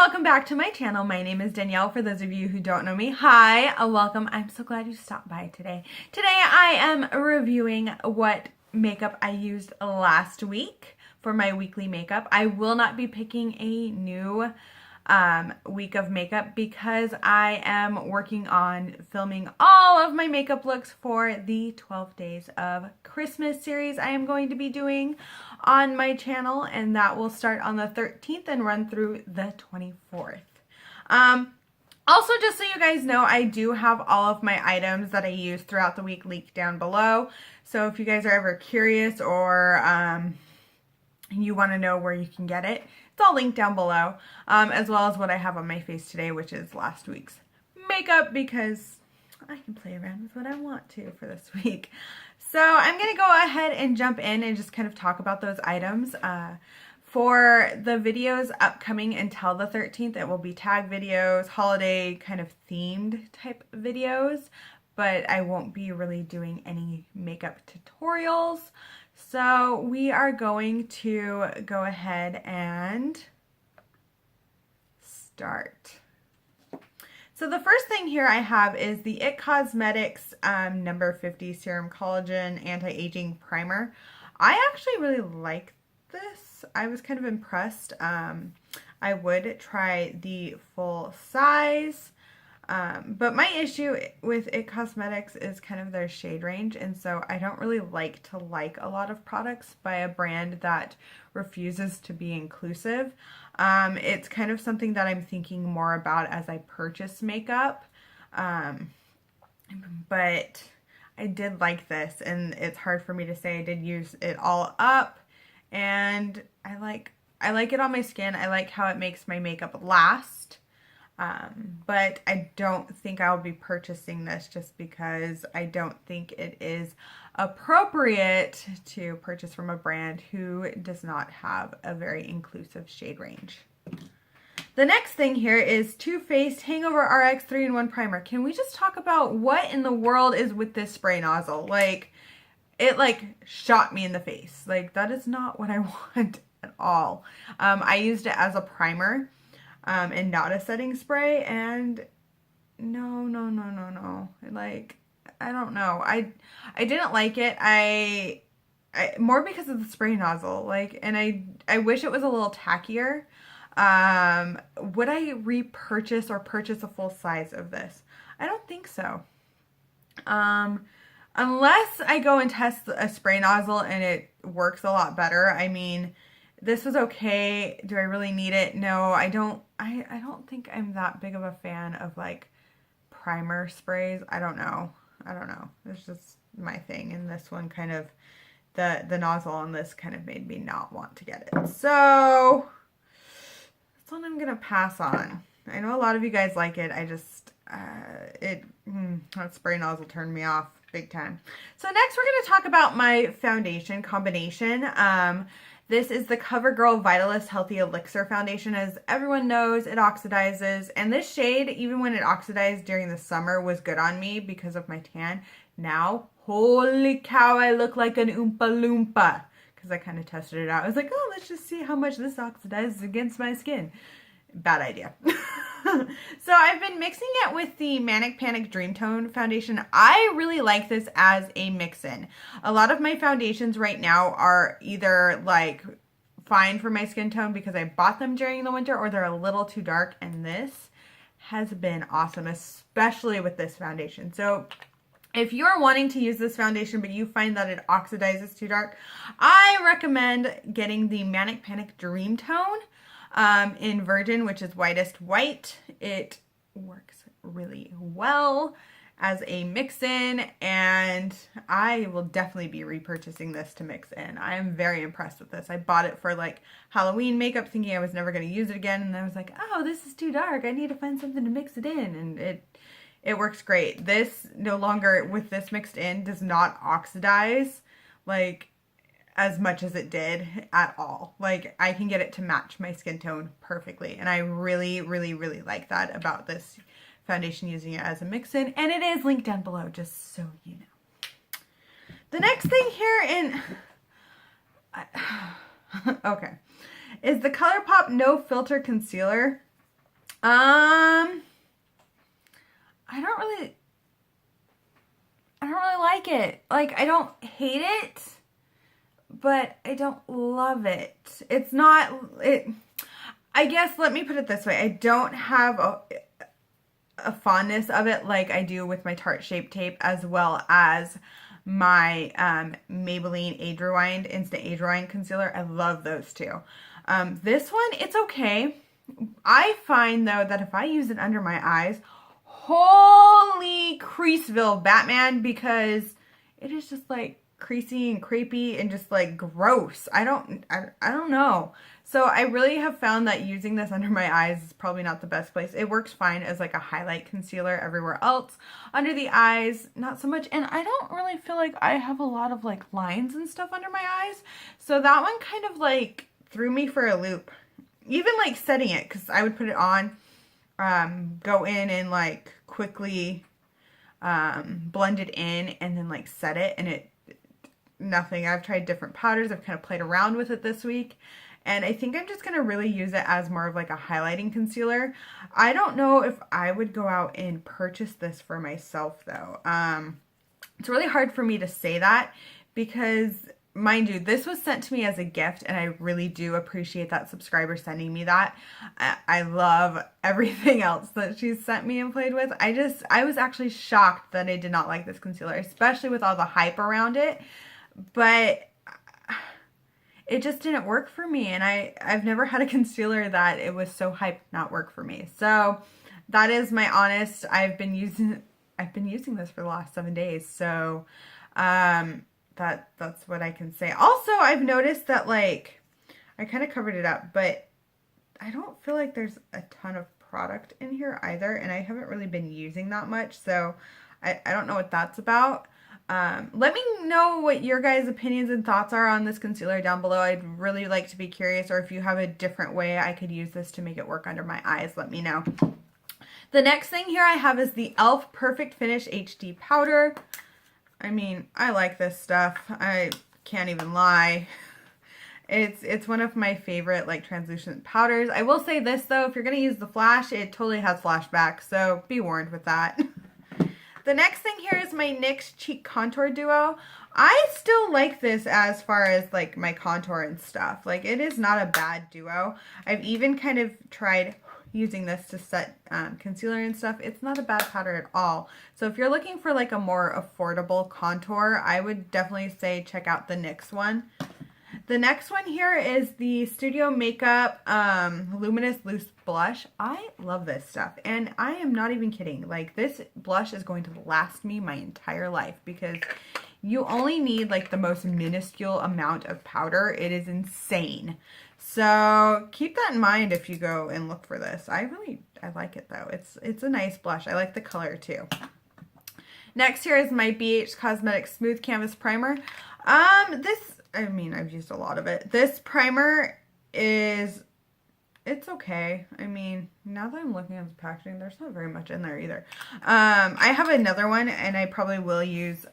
welcome back to my channel. My name is Danielle. For those of you who don't know me, hi, welcome. I'm so glad you stopped by today. Today I am reviewing what makeup I used last week for my weekly makeup. I will not be picking a new week of makeup because I am working on filming all of my makeup looks for the 12 Days of Christmas series I am going to be doing on my channel, and that will start on the 13th and run through the 24th. Also, just so you guys know, I do have all of my items that I use throughout the week linked down below. So if you guys are ever curious or you want to know where you can get it, it's all linked down below, as well as what I have on my face today, which is last week's makeup, because I can play around with what I want to for this week. So I'm going to go ahead and jump in and just kind of talk about those items. For the videos upcoming until the 13th, it will be tag videos, holiday kind of themed type videos, but I won't be really doing any makeup tutorials. So we are going to go ahead and start. So the first thing here I have is the IT Cosmetics number 50 Serum Collagen Anti-Aging Primer. I actually really like this. I was kind of impressed. I would try the full size. But my issue with IT Cosmetics is kind of their shade range, and so I don't really like to like a lot of products by a brand that refuses to be inclusive. It's kind of something that I'm thinking more about as I purchase makeup, but I did like this, and it's hard for me to say I did use it all up, and I like it on my skin. I like how it makes my makeup last. But I don't think I'll be purchasing this just because I don't think it is appropriate to purchase from a brand who does not have a very inclusive shade range. The next thing here is Too Faced Hangover RX 3-in-1 Primer. Can we just talk about what in the world is with this spray nozzle? Like, it shot me in the face. Like, that is not what I want at all. I used it as a primer. And not a setting spray, and no. Like, I don't know. I didn't like it. I more because of the spray nozzle. Like, and I wish it was a little tackier. Would I repurchase or purchase a full size of this? I don't think so. Unless I go and test a spray nozzle and it works a lot better. I mean, this was okay. Do I really need it? No, I don't. I don't think I'm that big of a fan of like primer sprays. I don't know. It's just my thing. And this one kind of, the nozzle on this kind of made me not want to get it. So that's one I'm going to pass on. I know a lot of you guys like it. I just, that spray nozzle turned me off big time. So next we're going to talk about my foundation combination. This is the Covergirl Vitalist Healthy Elixir Foundation. As everyone knows, it oxidizes, and this shade, even when it oxidized during the summer, was good on me because of my tan. Now, holy cow, I look like an Oompa Loompa, because I kind of tested it out. I was like, oh, let's just see how much this oxidizes against my skin. Bad idea. So I've been mixing it with the Manic Dreamtone foundation. I really like this as a mix-in. A lot of my foundations right now are either like fine for my skin tone because I bought them during the winter, or they're a little too dark, and this has been awesome, especially with this foundation. So if you're wanting to use this foundation but you find that it oxidizes too dark, I recommend getting the Manic Dreamtone in Virgin, which is whitest white. It works really well as a mix-in, and I will definitely be repurchasing this to mix in. I am very impressed with this. I bought it for like Halloween makeup thinking I was never going to use it again, and I was like, oh, this is too dark. I need to find something to mix it in, and it works great. This no longer, with this mixed in, does not oxidize like as much as it did at all. Like, I can get it to match my skin tone perfectly, and I really like that about this foundation, using it as a mix-in, and it is linked down below, just so you know. The next thing here okay, is the Colourpop No Filter Concealer. I don't really like it. Like, I don't hate it, but I don't love it. It's not, I guess, let me put it this way. I don't have a fondness of it like I do with my Tarte Shape Tape, as well as my Maybelline Age Rewind Instant Age Rewind Concealer. I love those two. This one, it's okay. I find, though, that if I use it under my eyes, holy Creaseville Batman, because it is just like creasy and crepey and just like gross. I don't know. So I really have found that using this under my eyes is probably not the best place. It works fine as like a highlight concealer everywhere else. Under the eyes, not so much. And I don't really feel like I have a lot of like lines and stuff under my eyes. So that one kind of like threw me for a loop. Even like setting it, because I would put it on, go in and like quickly blend it in and then like set it, and it nothing. I've tried different powders. I've kind of played around with it this week, and I think I'm just going to really use it as more of like a highlighting concealer. I don't know if I would go out and purchase this for myself, though. It's really hard for me to say that because, mind you, this was sent to me as a gift, and I really do appreciate that subscriber sending me that. I love everything else that she's sent me and played with. I was actually shocked that I did not like this concealer, especially with all the hype around it. But it just didn't work for me, and I've never had a concealer that it was so hyped not work for me. So that is my honest. I've been using this for the last 7 days. So that's what I can say. Also, I've noticed that, like, I kind of covered it up, but I don't feel like there's a ton of product in here either, and I haven't really been using that much, so I don't know what that's about. Let me know what your guys' opinions and thoughts are on this concealer down below. I'd really like to be curious, or if you have a different way I could use this to make it work under my eyes, let me know. The next thing here I have is the e.l.f. Perfect Finish HD Powder. I mean, I like this stuff. I can't even lie. It's one of my favorite like translucent powders. I will say this though, if you're going to use the flash, it totally has flashback, so be warned with that. The next thing here is my NYX Cheek Contour Duo. I still like this as far as like my contour and stuff. Like, it is not a bad duo. I've even kind of tried using this to set concealer and stuff. It's not a bad powder at all. So if you're looking for like a more affordable contour, I would definitely say check out the NYX one. The next one here is the Studio Makeup Luminous Loose Blush. I love this stuff, and I am not even kidding. Like, this blush is going to last me my entire life because you only need like the most minuscule amount of powder. It is insane. So keep that in mind if you go and look for this. I like it though. It's a nice blush. I like the color too. Next here is my BH Cosmetics Smooth Canvas Primer. I've used a lot of it. This primer it's okay. I mean, now that I'm looking at the packaging, there's not very much in there either. I have another one, and I probably will use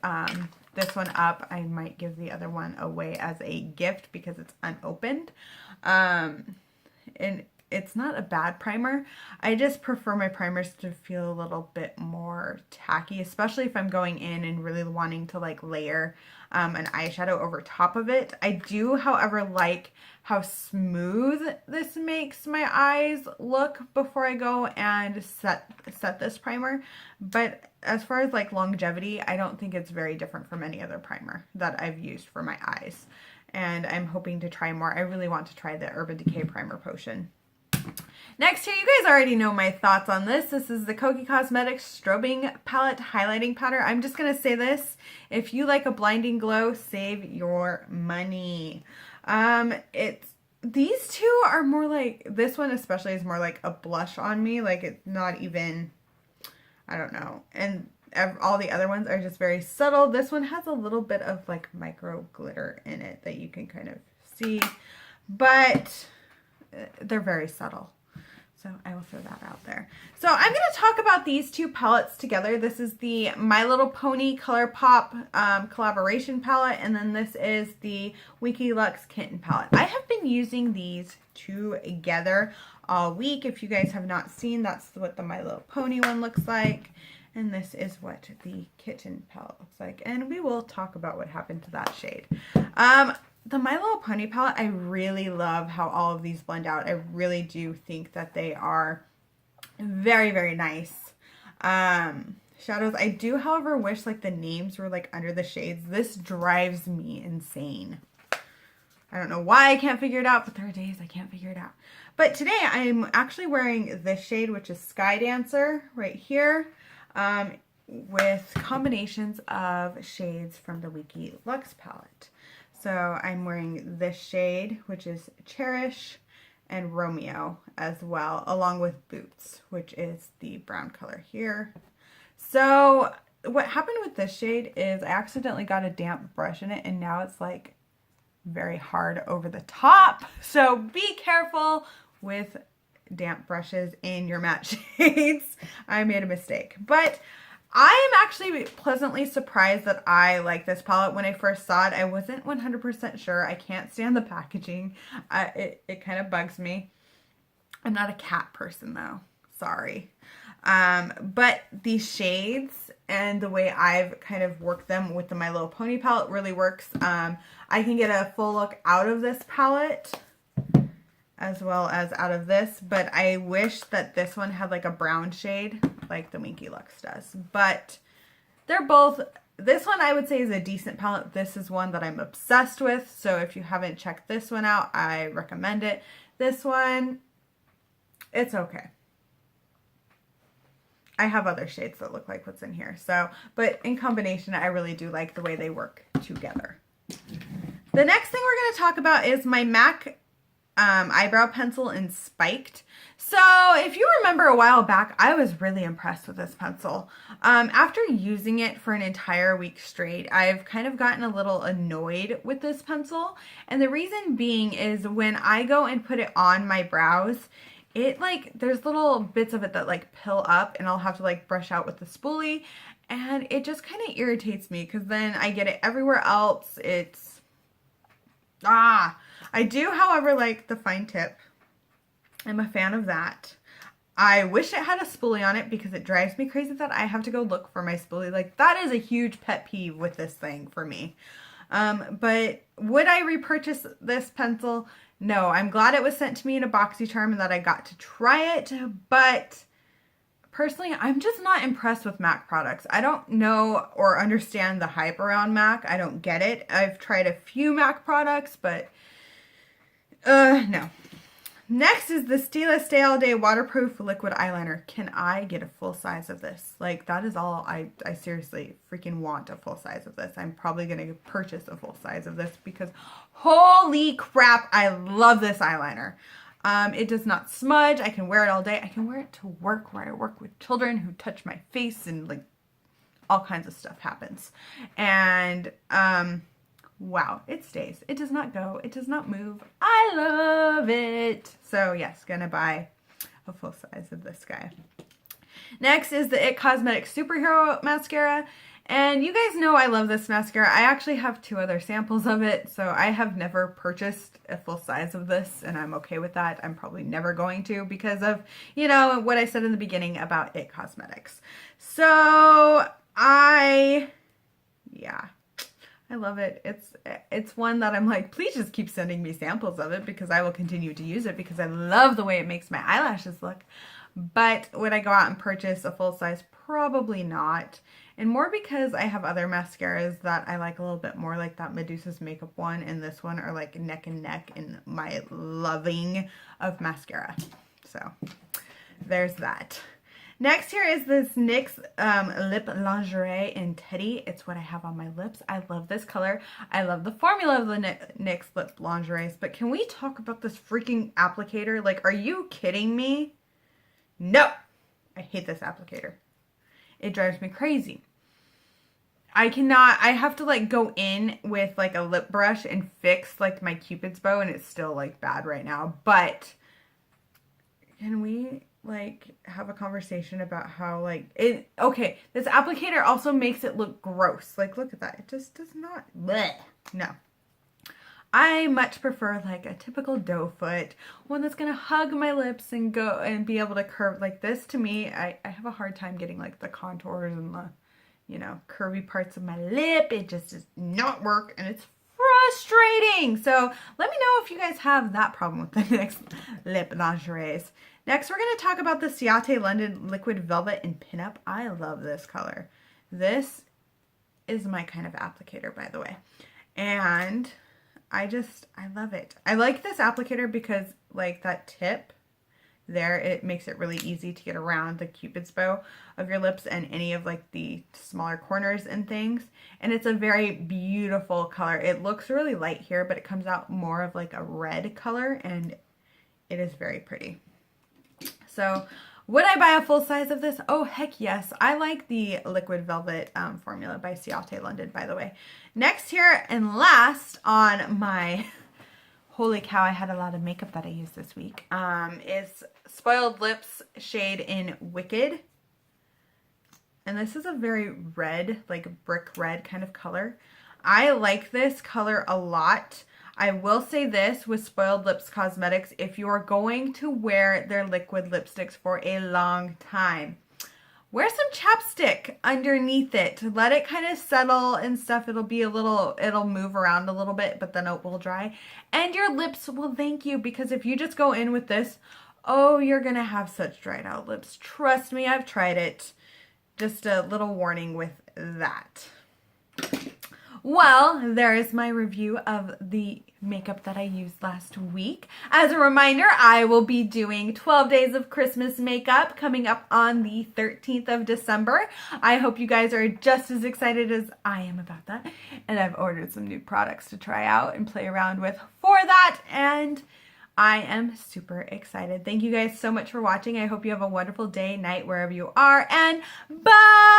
this one up. I might give the other one away as a gift because it's unopened. And it's not a bad primer. I just prefer my primers to feel a little bit more tacky, especially if I'm going in and really wanting to like layer an eyeshadow over top of it. I do, however, like how smooth this makes my eyes look before I go and set this primer. But as far as like longevity, I don't think it's very different from any other primer that I've used for my eyes. And I'm hoping to try more. I really want to try the Urban Decay Primer Potion. Next here, you guys already know my thoughts on this. This is the Kokie Cosmetics Strobing Palette Highlighting Powder. I'm just going to say this. If you like a blinding glow, save your money. These two are more like, this one especially is more like a blush on me. Like, it's not even, I don't know. And all the other ones are just very subtle. This one has a little bit of like micro glitter in it that you can kind of see. But they're very subtle. So I will throw that out there. So I'm going to talk about these two palettes together. This is the My Little Pony Colourpop collaboration palette, and then this is the Winky Luxe Kitten palette. I have been using these together all week. If you guys have not seen, that's what the My Little Pony one looks like. And this is what the Kitten palette looks like. And we will talk about what happened to that shade. The My Little Pony palette, I really love how all of these blend out. I really do think that they are very, very nice. Shadows, I do, however, wish like the names were like under the shades. This drives me insane. I don't know why I can't figure it out, but there are days I can't figure it out. But today I'm actually wearing this shade, which is Sky Dancer right here, with combinations of shades from the Winky Luxe palette. So I'm wearing this shade, which is Cherish, and Romeo as well, along with Boots, which is the brown color here. So what happened with this shade is I accidentally got a damp brush in it, and now it's like very hard over the top. So be careful with damp brushes in your matte shades. I made a mistake, but I am actually pleasantly surprised that I like this palette. When I first saw it, I wasn't 100% sure. I can't stand the packaging. It kind of bugs me. I'm not a cat person though. Sorry. But these shades and the way I've kind of worked them with the My Little Pony palette really works. I can get a full look out of this palette as well as out of this, but I wish that this one had like a brown shade like the Winky Luxe does. But they're both, this one I would say is a decent palette. This is one that I'm obsessed with, so if you haven't checked this one out, I recommend it. This one, it's okay. I have other shades that look like what's in here, so, but in combination, I really do like the way they work together. The next thing we're going to talk about is my MAC eyebrow pencil in Spiked. So if you remember a while back, I was really impressed with this pencil. After using it for an entire week straight, I've kind of gotten a little annoyed with this pencil. And the reason being is when I go and put it on my brows, it like, there's little bits of it that like pill up, and I'll have to like brush out with the spoolie. And it just kind of irritates me because then I get it everywhere else. It's, I do, however, like the fine tip. I'm a fan of that. I wish it had a spoolie on it because it drives me crazy that I have to go look for my spoolie. Like, that is a huge pet peeve with this thing for me. But would I repurchase this pencil? No. I'm glad it was sent to me in a BoxyCharm and that I got to try it. But personally, I'm just not impressed with MAC products. I don't know or understand the hype around MAC. I don't get it. I've tried a few MAC products, but no. Next is the Stila Stay All Day Waterproof Liquid Eyeliner. Can I get a full size of this? Like, that is all. I seriously freaking want a full size of this. I'm probably going to purchase a full size of this because holy crap, I love this eyeliner. It does not smudge. I can wear it all day. I can wear it to work where I work with children who touch my face and like all kinds of stuff happens. And, wow, it stays. It does not go. It does not move. I love it. So yes, gonna buy a full size of this guy. Next is the It Cosmetics Superhero Mascara. And you guys know I love this mascara. I actually have 2 other samples of it, so I have never purchased a full size of this, and I'm okay with that. I'm probably never going to because of, you know, what I said in the beginning about It Cosmetics. So yeah. I love it. It's one that I'm like, please just keep sending me samples of it because I will continue to use it because I love the way it makes my eyelashes look. But would I go out and purchase a full size? Probably not. And more because I have other mascaras that I like a little bit more, like that Medusa's Makeup one and this one are like neck and neck in my loving of mascara. So there's that. Next here is this NYX Lip Lingerie in Teddy. It's what I have on my lips. I love this color. I love the formula of the NYX Lip Lingeries. But can we talk about this freaking applicator? Like, are you kidding me? No! I hate this applicator. It drives me crazy. I have to like go in with like a lip brush and fix like my Cupid's bow, and it's still like bad right now. But can we like have a conversation about how like it, okay, this applicator also makes it look gross. Like look at that. It just does not, bleh. No. I much prefer like a typical doe foot, one that's gonna hug my lips and go and be able to curve like this. To me, I have a hard time getting like the contours and the, you know, curvy parts of my lip. It just does not work and it's frustrating. So let me know if you guys have that problem with the NYX Lip Lingeries. Next, we're going to talk about the Ciate London Liquid Velvet in Pinup. I love this color. This is my kind of applicator, by the way. And I love it. I like this applicator because like that tip there, it makes it really easy to get around the cupid's bow of your lips and any of like the smaller corners and things. And it's a very beautiful color. It looks really light here, but it comes out more of like a red color and it is very pretty. So would I buy a full size of this? Oh, heck yes. I like the Liquid Velvet formula by Ciate London, by the way. Next here and last on my, holy cow, I had a lot of makeup that I used this week, is Spoiled Lips shade in Wicked. And this is a very red, like brick red kind of color. I like this color a lot. I will say this with Spoiled Lips Cosmetics, if you are going to wear their liquid lipsticks for a long time, wear some chapstick underneath it. Let it kind of settle and stuff. It'll be a little, it'll move around a little bit, but then it will dry. And your lips will thank you, because if you just go in with this, oh, you're going to have such dried out lips. Trust me, I've tried it. Just a little warning with that. Well, there is my review of the makeup that I used last week. As a reminder, I will be doing 12 days of Christmas makeup coming up on the 13th of December. I hope you guys are just as excited as I am about that. And I've ordered some new products to try out and play around with for that. And I am super excited. Thank you guys so much for watching. I hope you have a wonderful day, night, wherever you are. And bye!